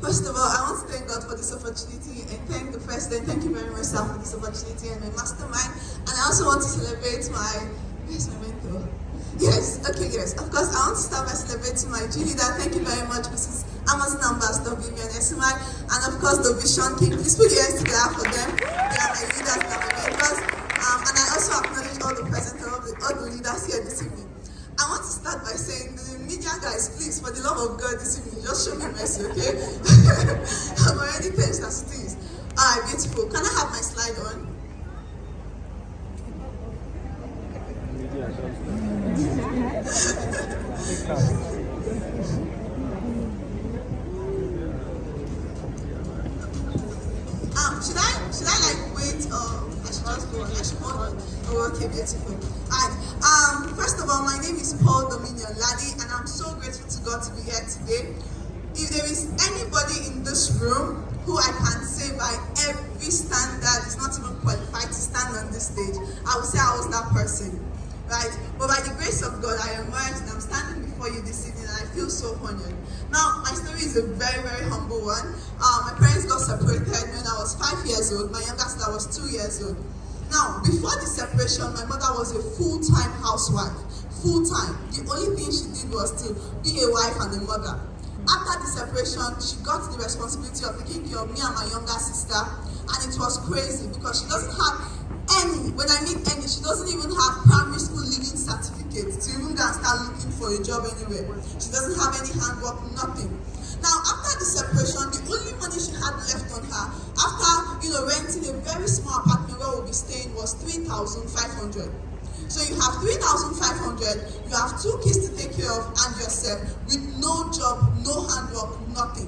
First of all, I want to thank God for this opportunity and thank the President. Thank you very much, sir, for this opportunity and my mastermind. And I also want to celebrate where's my mentor? Yes, okay, yes. Of course, I want to start by celebrating my G leader. Thank you very much, Mrs. Amazon Ambassador Vivian Esimai. And of course, the Vision King. Please put your hands together for them. They are my leaders, they are my mentors. And I also acknowledge all the present, all the leaders here this evening. I want to start by saying, the media guys, please, for the love of God this evening, just show me mercy, okay? I'm already tensed as it is. Alright, beautiful. Can I have my slide on? Should I like wait or I should just go on? I should go on. Oh, okay, beautiful. Alright. First of all, my name is Paul Dominion Ladi, and I'm so grateful to God to be here today. If there is anybody in this room who I can say by every standard is not even qualified to stand on this stage, I would say I was that person. Right? But by the grace of God, I emerged and I'm standing before you this evening and I feel so honored. Now, my story is a very, very humble one. My parents got separated when I was 5 years old. My younger sister was 2 years old. Now, before the separation, my mother was a full-time housewife. Full-time. The only thing she did was to be a wife and a mother. After the separation, she got the responsibility of taking care of me and my younger sister, and it was crazy because she doesn't have any, when I mean any, she doesn't even have primary school leaving certificate to even go and start looking for a job anywhere. She doesn't have any handwork, nothing. Now, after the separation, the only money she had left on her, after, renting a very small apartment where we'll be staying, was 3,500. So you have 3,500, you have 2 kids to take care of and yourself with no job, no handwork, nothing.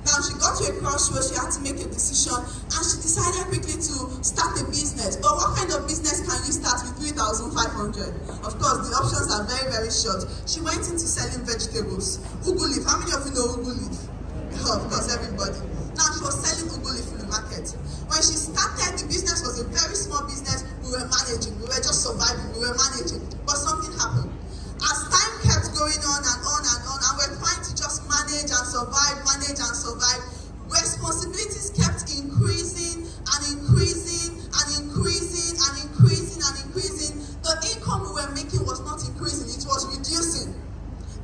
Now she got to a crossroads, she had to make a decision and she decided quickly to start a business. But what kind of business can you start with 3,500? Of course, the options are very, very short. She went into selling vegetables. Ugu leaf, how many of you know ugu leaf? Of course, everybody. Now she was selling ugu leaf in the market. When she started, the business was a very small business. We were managing, we were just surviving, we were managing. But something happened. As time kept going on and on and on, and we're trying to just manage and survive, responsibilities kept increasing and increasing and increasing and increasing and increasing. The income we were making was not increasing, it was reducing.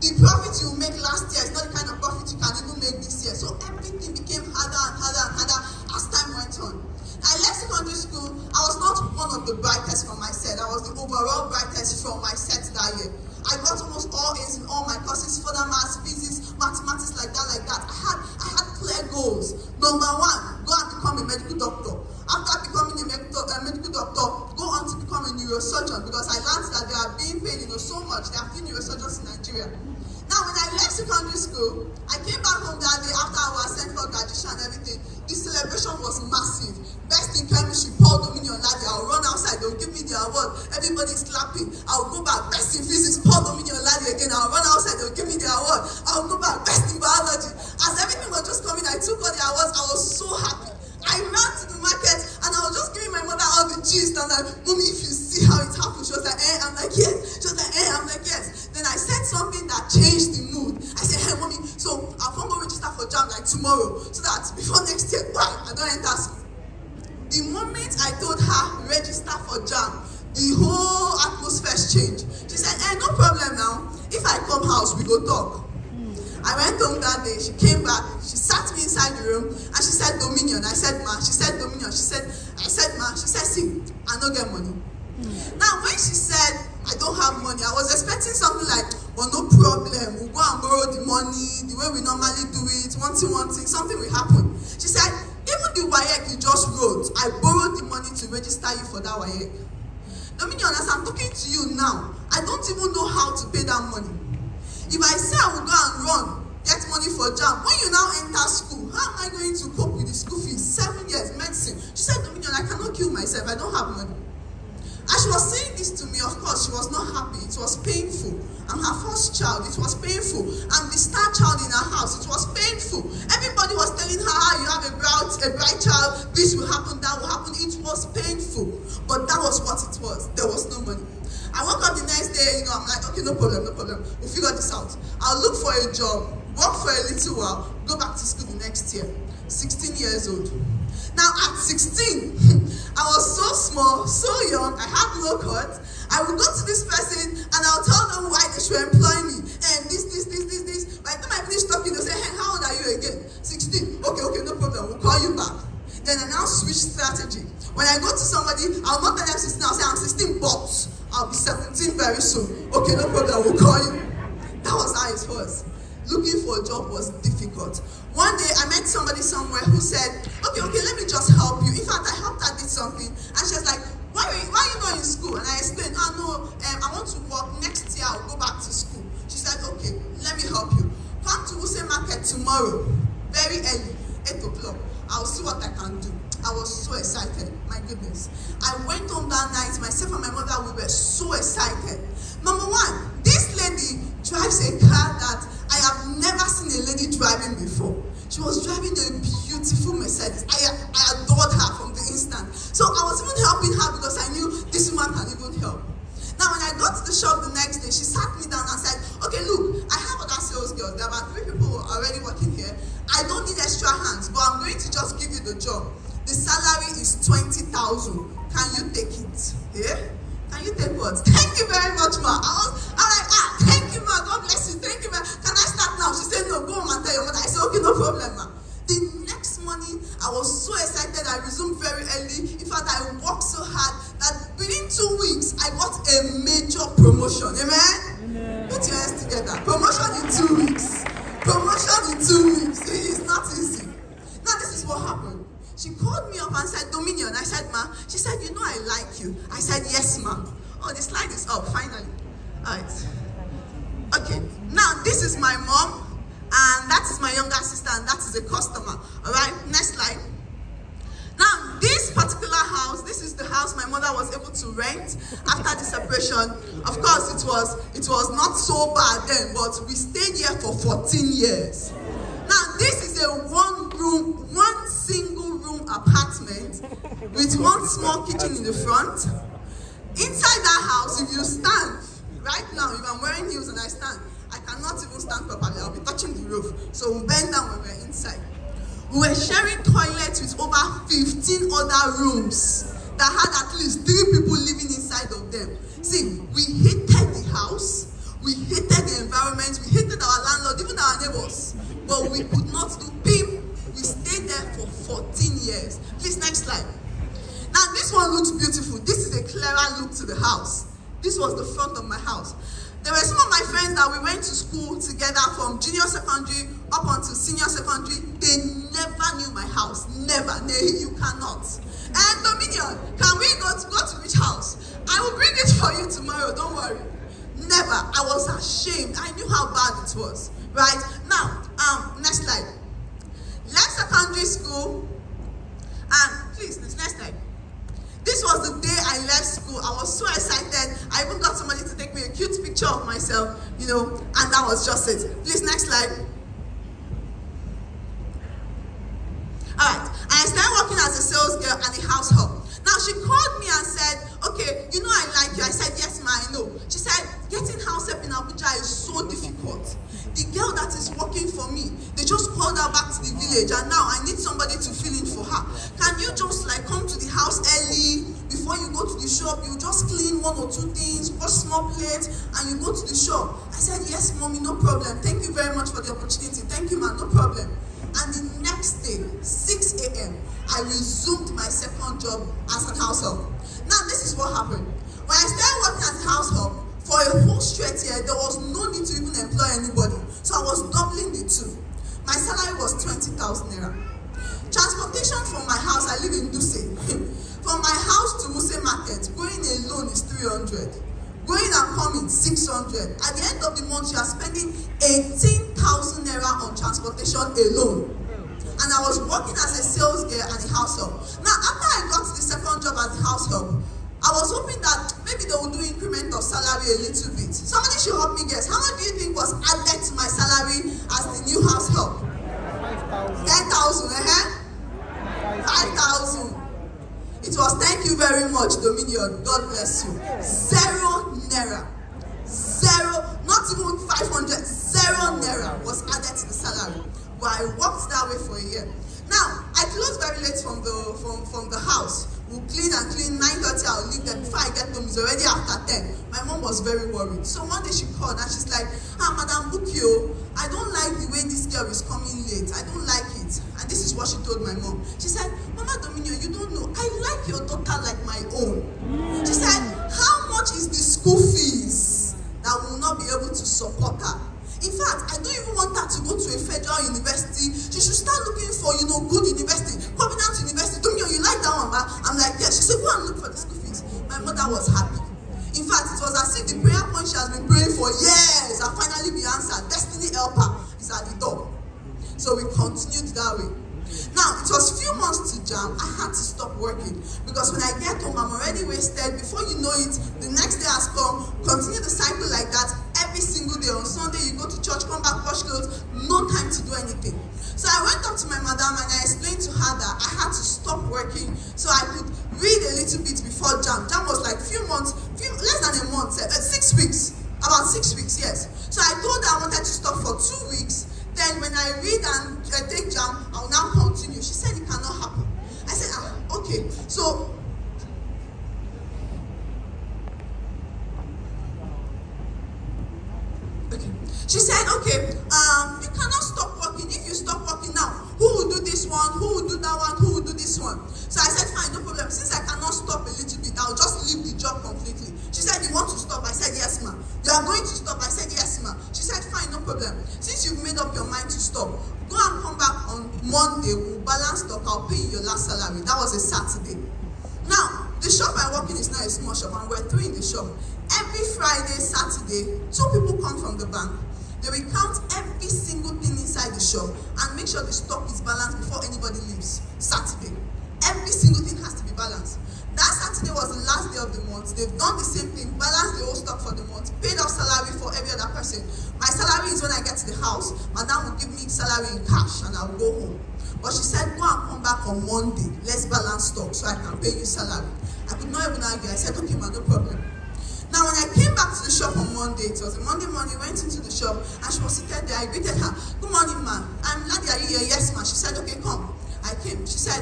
The profit you make last year is not the kind of profit you can even make this year. So everything became harder and harder and harder as time went on. I left secondary school. I was not one of the brightest from my set. I was the overall brightest from my set that year. I got almost all A's in all my courses, further maths, physics, mathematics, like that. I had clear goals. Number 1, go and become a medical doctor. After becoming a medical doctor, go on to become a neurosurgeon, because I learned that they are being paid so much. There are few neurosurgeons in Nigeria. Now, when I left secondary school, I came back home that day after I was sent for graduation and everything. The celebration was massive. Best in chemistry, Paul Dominion Ladi. I'll run outside, they'll give me the award. Everybody's clapping. I'll go back. Best in physics, Paul Dominion Ladi again. I'll run outside, they'll give me the award. I'll go back. Best in biology. As everything was just coming, I took all the awards. I was so happy. I ran to the market and I was just giving my mother all the gist. I'm like, Mommy, if you see how it happened. She was like, I'm like, yes. She was like, I'm like, yes. Then I said something that changed the mood. I said, hey, Mommy, so I'll come go register for JAMB like tomorrow, so that before next year, I don't enter school. The moment I told her, register for JAMB, the whole atmosphere changed. She said, no problem now. If I come house, we go talk. I went home that day, she came back, she sat me inside the room, and she said, Dominion. I said, Ma. She said, Dominion. I said, Ma. She said, see, I don't get money. Now, when she said, I don't have money, I was expecting something like, no problem, we'll go and borrow the money, the way we normally do it, one thing, something will happen. She said, even the WAEC you just wrote, I borrowed the money to register you for that WAEC. Dominion, as I'm talking to you now, I don't even know how to pay that money. If I say I will go and run, get money for JAMB, when you now enter school, how am I going to cope with the school fees? 7 years, medicine. She said, Dominion, I cannot kill myself, I don't have money. As she was saying this to me, of course, she was not happy. It was painful. I'm her first child. It was painful. I'm the star child in her house. It was painful. Everybody was telling her, you have a bright child. This will happen, that will happen. It was painful. But that was what it was. There was no money. I woke up the next day, I'm like, okay, no problem. We'll figure this out. I'll look for a job, work for a little while, go back to school the next year. 16 years old. Now at 16, I was so small, so young, I had low cut. I would go to this person and I'll tell them why they should employ me. And this. By the time I finish talking, they'll say, hey, how old are you again? 16. Okay, no problem. We'll call you back. Then I now switch strategy. When I go to somebody, I'll not tell them 16. I'll say, I'm 16, but I'll be 17 very soon. Okay, no problem. We'll call you. That was how it was. Looking for a job was difficult. One day I met somebody somewhere who said, okay, let me just help you. In fact, I helped her did something. And she was like, why are you not in school? And I explained, I want to work. Next year I'll go back to school. She said, okay, let me help you. Come to Wuse Market tomorrow, very early, 8 o'clock. I'll see what I can do. I was so excited, my goodness. I went home that night, myself and my mother, we were so excited. Number one, this lady drives a car that I have never seen a lady driving before. She was driving a beautiful Mercedes. I adored her from the instant. So I was even helping her because I knew this woman can even help. Now when I got to the shop the next day, she sat me down and said, okay, look, I have other sales girls. There are about 3 people already working here. I don't need extra hands, but I'm going to just give you the job. The salary is 20,000. Can you take it? Yeah? Can you take what? Thank you very much, ma. I'm like, thank you, ma. God bless you. Thank you, ma. Can I start now? She said, no, go home and tell your mother. I said, okay, no problem, ma. The next morning, I was so excited. I resumed very early. In fact, I worked so hard that within 2 weeks, I got a major promotion. Amen? Put your hands together. Promotion in 2 weeks. Promotion in 2 weeks. It is not easy. Now, this is what happened. She called me up and said, Dominion. I said, ma. She said, you know I like you. I said, yes, ma. Oh, the slide is up, finally. All right. Okay. Now, this is my mom. And that is my younger sister. And that is a customer. All right. Next slide. Now, this particular house, this is the house my mother was able to rent after the separation. Of course, it was not so bad then, but we stayed here for 14 years. Now, this is a one single room apartment with one small kitchen in the front. Inside that house, if you stand, right now, if I'm wearing heels and I stand, I cannot even stand properly. I'll be touching the roof. So we bend down when we're inside. We were sharing toilets with over 15 other rooms that had at least 3 people living inside of them. See, we hated the house, we hated the environment, we hated our landlord, even our neighbors. But we could not do PIM. We stayed there for 14 years. Please, next slide. Now, this one looks beautiful. This is a clearer look to the house. This was the front of my house. There were some of my friends that we went to school together from junior secondary up until senior secondary. They never knew my house. Never. No, you cannot. And Dominion, can we go to which house? I will bring it for you tomorrow. Don't worry. Never. I was ashamed. I knew how bad it was. Right? Now, next slide. Left secondary school. And please, next slide. This was the day I left school. I was so excited. I even got somebody to take me a cute picture of myself, and that was just it. Please, next slide. Alright, I started working as a sales girl and a house help. Now, she called me and said, okay, I like you. I said, yes, ma, I know. She said, getting house help in Abuja is so difficult. The girl that is working for me, they just called her back to the village, and now I need somebody to fill in for her. Can you just come to the house early before you go to the shop? You just clean 1 or 2 things, wash small plates, and you go to the shop. I said, yes, mommy, no problem. Thank you very much for the opportunity. Thank you, man, no problem. And the next day, 6 a.m., I resumed my second job as a house help. Now, this is what happened. When I started working as a house help, for a whole straight year, there was no need to even employ anybody. So I was doubling the two. My salary was 20,000 naira. Transportation from my house, I live in Duse. From my house to Wuse Market, going alone is 300. Going and coming, 600. At the end of the month, you are spending 18,000 naira on transportation alone. And I was working as a sales girl and a house help. Now, after I got the second job as a house help, I was hoping that maybe they would do increment of salary a little bit. Somebody should help me guess. How much do you think was added to my salary as the new house help? 5,000. 10,000, 5,000. It was, thank you very much, Dominion. God bless you. 0 naira. 0, not even 500. 0 naira was added to the salary. but I worked that way for a year. Now, I closed very late from the house. We'll clean and clean, 9:30, I'll leave there. Before I get home, it's already after 10. My mom was very worried. So one day she called and she's like, Madam Bukio, I don't like the way this girl is coming late. I don't like it. And this is what she told my mom. She said, Mama Dominio, you don't know. I like your daughter like my own. She said, how much is the school fees that will not be able to support her? In fact, I don't even want her to go to a federal university. She should start looking for, good university. Covenant University. Dominion, you like that one, ma? I'm like, yeah. She said, go and look for the school fees. My mother was happy. In fact, it was as if the prayer point she has been praying for years have finally been answered. Destiny helper is at the door. So we continued that way. Now, it was few months to jam. I had to stop working because when I get home, I'm already wasted. Before you know it, the next day has come. Continue the cycle like that every single day. On Sunday, you go to church, come back, wash clothes, no time to do anything. So I went up to my madam and I explained to her that I had to stop working so I could read a little bit before jam. Jam was like less than a month, 6 weeks. About 6 weeks, yes. So I told her I wanted to stop for 2 weeks. Then when I read and take jam, I will now continue. She said it cannot happen. I said, okay. So she said, okay, you cannot stop working. If you stop working now, who will do this one? Who will do that one? Who will do this one? So I said, fine, no problem. Since I cannot stop a little bit, I'll just leave the job completely. She said, you want to stop? I said, yes, ma. You are going to stop? I said, yes, ma. She said, fine, no problem. Since you've made up your mind to stop, go and come back on Monday. We'll balance stock. I'll pay you your last salary. That was a Saturday. Now, the shop I work in is not a small shop, and we're 3 in the shop. Every Friday, Saturday, 2 people come from the bank. They will count every single thing inside the shop and make sure the stock is balanced before anybody leaves. Saturday. Every single thing has to be balanced. That Saturday was the last day of the month. They've done the same thing, balanced the whole stock for the month, paid off salary for every other person. My salary is when I get to the house. Madam will give me salary in cash and I'll go home. But she said, go and come back on Monday. Let's balance stock so I can pay you salary. I could not even argue. I said, okay, ma, no problem. Now, when I came back to the shop on Monday, it was a Monday morning, went into the shop, and she was seated there. I greeted her. Good morning, ma'am. I'm Nadia, are you here? Yes, ma'am. She said, okay, come. I came. She said,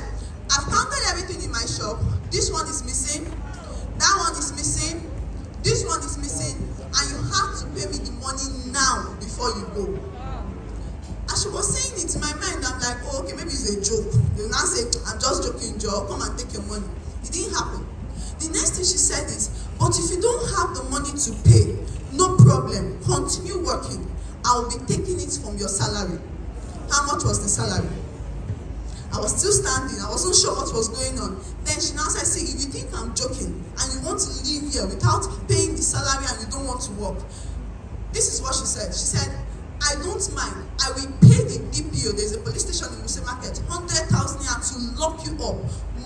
I've counted everything in my shop. This one is missing. That one is missing. This one is missing. And you have to pay me the money now before you go. As she was saying it in my mind, I'm like, oh, okay, maybe it's a joke. They will now say, I'm just joking, Joe. Come and take your money. It didn't happen. The next thing she said is, but if you don't have the money to pay, no problem. Continue working. I will be taking it from your salary. How much was the salary? I was still standing. I wasn't sure what was going on. Then she now said, see, if you think I'm joking and you want to leave here without paying the salary and you don't want to work, this is what she said. She said, I don't mind. I will pay the DPO. There's a police station in Wuse Market, 100,000 naira to lock you up.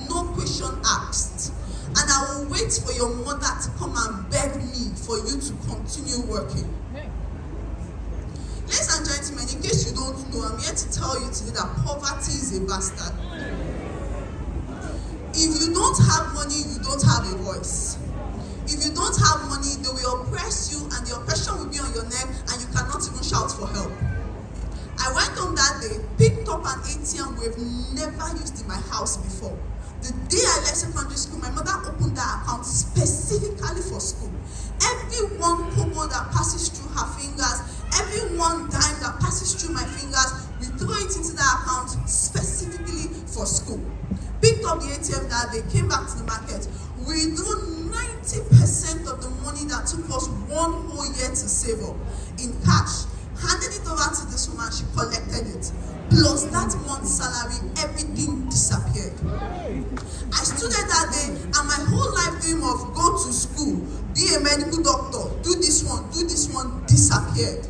No question asked. And I will wait for your mother to come and beg me for you to continue working. Ladies and gentlemen, in case you don't know, I'm here to tell you today that poverty is a bastard. If you don't have money, you don't have a voice. If you don't have money, they will oppress you and the oppression will be on your neck and you cannot even shout for help. I went home that day, picked up an ATM we've never used in my house before. The day I left secondary school, my mother opened that account specifically for school. Every one kobo that passes through her fingers, every one dime that passes through my fingers, we throw it into that account specifically for school. Picked up the ATM that day, came back to the market. We drew 90% of the money that took us 1 whole year to save up in cash. Handed it over to this woman, she collected it. Plus that month's salary, everything disappeared. I stood there that day and my whole life dream of go to school, be a medical doctor, do this one, disappeared.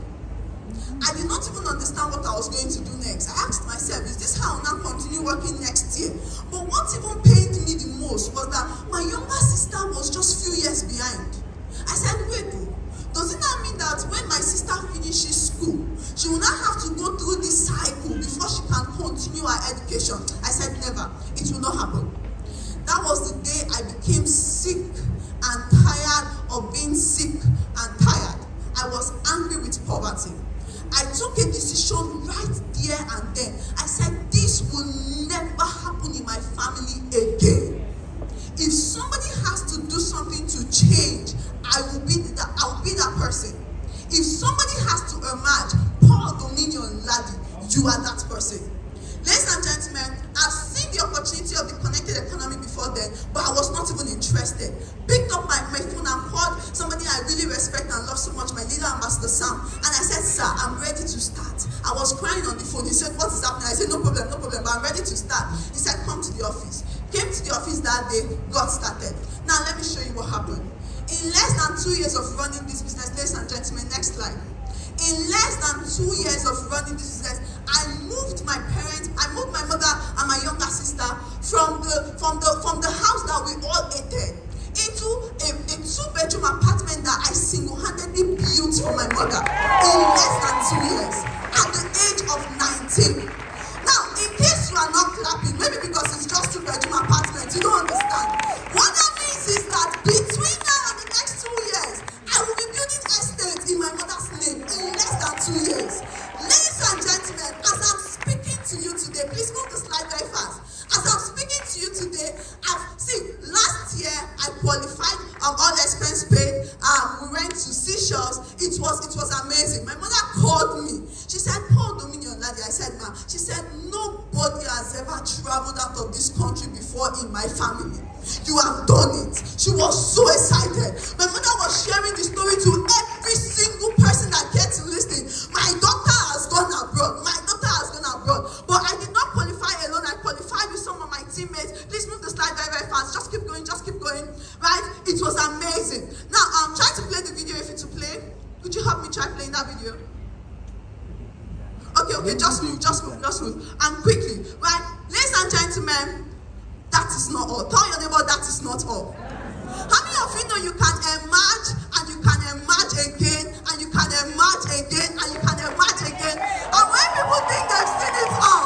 I did not even understand what I was going to do next. I asked myself, is this how I'll now continue working next year? But what even pained me the most was that my younger sister was just few years behind. I said, wait, does it not mean that when my sister finishes school, she will not have to go through this cycle before she can continue her education? I said, never. It will not happen. That was the day I became sick and tired of being sick and tired. I was angry with poverty. I took a decision right there and then. I said, this will never happen in my family again. If somebody has to do something to change, I will be that person. If somebody has to emerge, pour dominion, laddie, you are that person. Ladies and gentlemen, I've seen the opportunity of the connected economy before then, but I was not even interested. Picked up my phone and called somebody I really respect and love so much, my leader, Ambassador Sam, and I said, sir, I'm ready to start. I was crying on the phone. He said, what is happening? I said, no problem, but I'm ready to start. He said, come to the office. Came to the office that day, got started. Now let me show you what happened. In less than 2 years of running this business, ladies and gentlemen, next slide. In less than 2 years of running this business, I moved my mother and my younger sister from the house that we all hated into a 2-bedroom apartment that I single-handedly built for my mother in less than 2 years at the age of 19. Now, in case you are not clapping, maybe because it's just 2-bedroom apartment, you don't understand. What that means is that between now and the next 2 years, I will be building estates in my mother's name in less than 2 years. Ladies and gentlemen, as I'm speaking to you today, please move the slide very fast. As I'm speaking to you today, last year I qualified, all expense paid. We went to Seashores. It was amazing. My mother called me. She said, Paul Dominion, laddie. I said, ma'am. She said, nobody has ever traveled out of this country before in my family. You have done it. She was so excited. My mother was sharing the story to every single person that gets to listen. My daughter has gone abroad. But I did not qualify alone. I qualified with some of my teammates. Please move the slide very, very fast. Just keep going. Right? It was amazing. Now, try to play the video if it's to play. Could you help me try playing that video? Okay, just move. And quickly, right? Ladies and gentlemen, that is not all. Tell your neighbor that is not all. How many of you know you can emerge and you can emerge again and you can emerge again and you can emerge again? And when people think they've seen it all,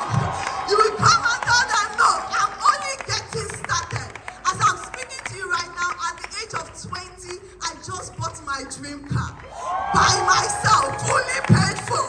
you will come and tell them, no, I'm only getting started. As I'm speaking to you right now, at the age of 20, I just bought my dream car by myself, fully paid for.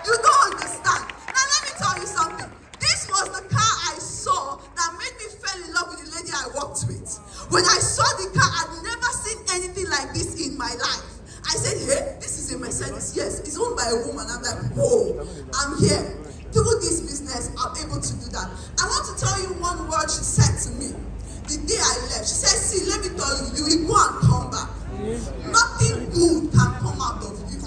You don't understand. Now let me tell you something. This was the car I saw that made me fall in love with the lady I worked with. When I saw the car, I'd never seen anything like this in my life. I said, hey, this is a Mercedes. Yes, it's owned by a woman. I'm like, whoa, I'm here. Through this business, I'm able to do that. I want to tell you one word she said to me the day I left. She said, see, let me tell you, you will go and come back. Nothing good can come out of you.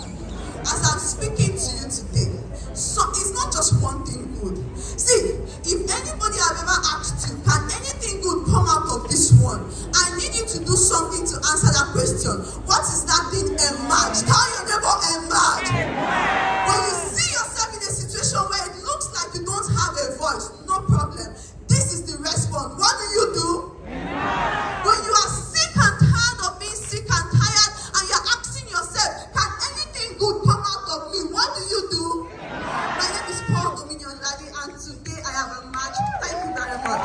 As I'm speaking to you today, so it's not just one thing good. See, if anybody have ever asked you, can anything good come out of this one? I need you to do something to answer that question. What is that thing? Emerge. Tell your neighbor, emerge. When you see yourself in a situation where it looks like you don't have a voice, no problem. This is the response. What do? When you are sick and tired of being sick and tired and you're asking yourself, can anything good come out of me? What do? My name is Paul Dominion, laddie, and today I have emerged. Thank you very much.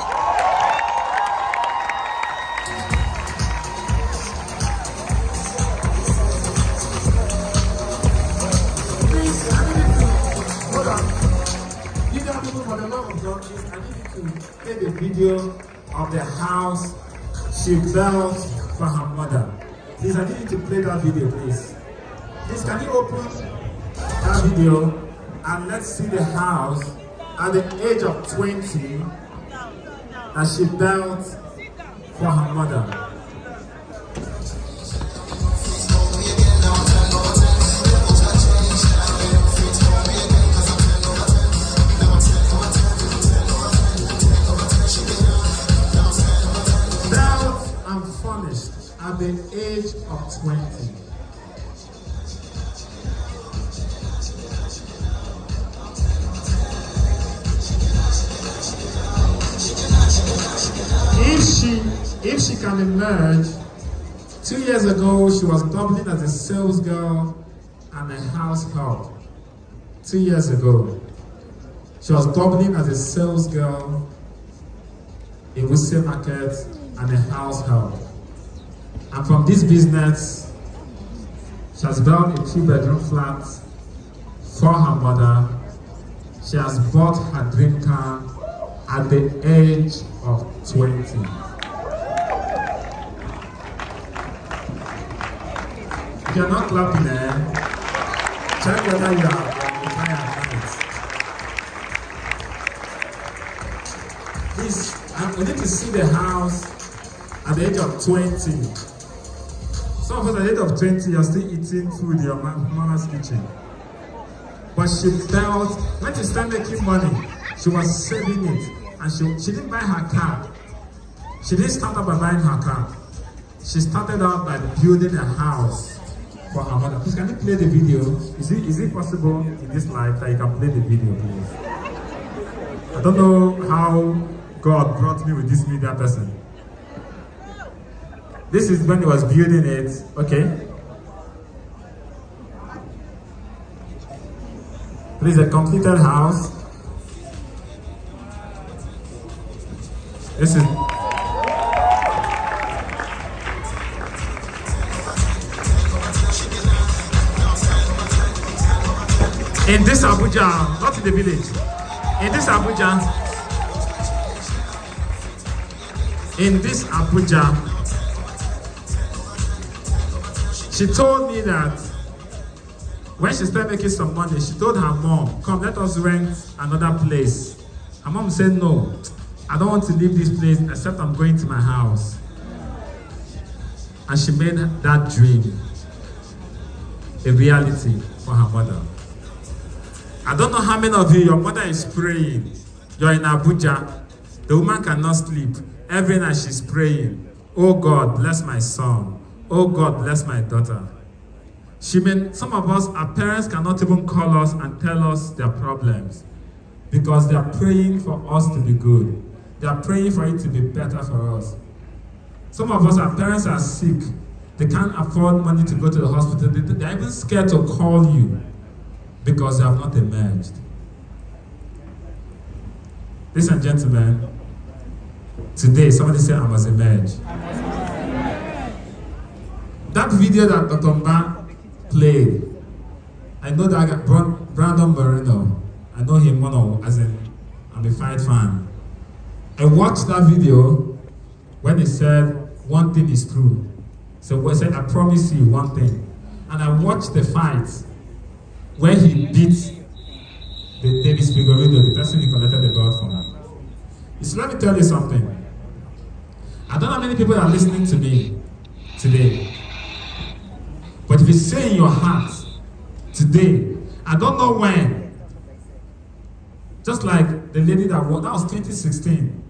Hold on. You got people for the love of God, please. I need you to play the video of the house she built for her mother. Please, I need you to play that video, please. Please, can you open that video and let's see the house at the age of 20 that she built for her mother. At the age of 20. If she can emerge, 2 years ago she was doubling as a sales girl and a house help. 2 years ago, she was doubling as a sales girl in Wuse Market and a house help. And from this business, she has built a 2-bedroom flat, for her mother. She has bought her dream car at the age of 20. If you're not clapping, check whether you are retired. Please, we need to see the house at the age of 20. Some of us at the age of 20 you're still eating food in your mama's kitchen. But she felt, when she started making money, she was saving it. And she didn't buy her car. She didn't start out by buying her car. She started out by building a house for her mother. Please, can you play the video? Is it possible in this life that you can play the video, please? I don't know how God brought me with this media person. This is when he was building it. Okay. This is a completed house. This is in this Abuja, not in the village. In this Abuja, she told me that when she started making some money, she told her mom, come, let us rent another place. Her mom said, no, I don't want to leave this place except I'm going to my house. And she made that dream a reality for her mother. I don't know how many of you, your mother is praying. You're in Abuja. The woman cannot sleep. Every night she's praying, oh God, bless my son. Oh God, bless my daughter. Some of us, our parents cannot even call us and tell us their problems because they are praying for us to be good. They are praying for it to be better for us. Some of us, our parents are sick. They can't afford money to go to the hospital. They're even scared to call you because they have not emerged. Ladies and gentlemen, today somebody said I must emerge. That video that Dr. Mba played, I know that guy, Brandon Moreno. I know him, I'm a fight fan. I watched that video when he said, one thing is true. So he said, I promise you one thing. And I watched the fight where he beat the Davis Figueredo, the person he collected the belt from. So let me tell you something. I don't know how many people are listening to me today. But if you say in your heart, today, I don't know when, just like the lady that was 2016,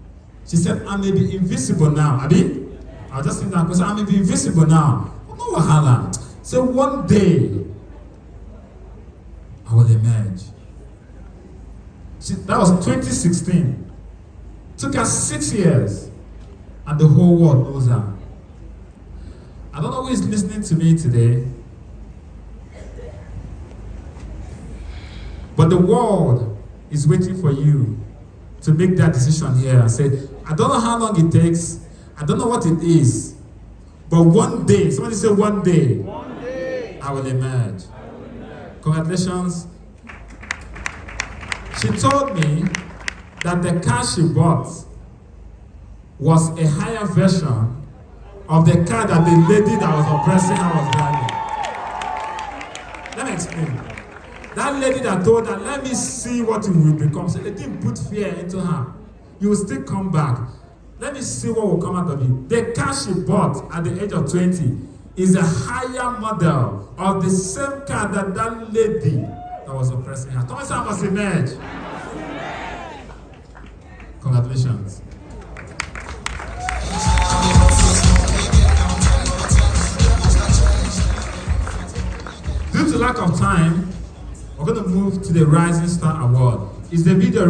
she said, I may be invisible now. Abi? I was just saying that because I may be invisible now. Oh, no wahala. So one day, I will emerge. That was 2016. Took her 6 years, and the whole world knows her. I don't know who is listening to me today, but the world is waiting for you to make that decision here and say, I don't know how long it takes, I don't know what it is, but one day, somebody say one day, I will emerge. Congratulations. She told me that the car she bought was a higher version of the car that the lady that was oppressing her was driving. Let me explain. That lady that told her, let me see what you will become. So they didn't put fear into her. You will still come back. Let me see what will come out of you. The car she bought at the age of 20 is a higher model of the same car that that lady that was oppressing her. Thomas must emerge. Congratulations. Due to lack of time, we're going to move to the Rising Star Award. Is the video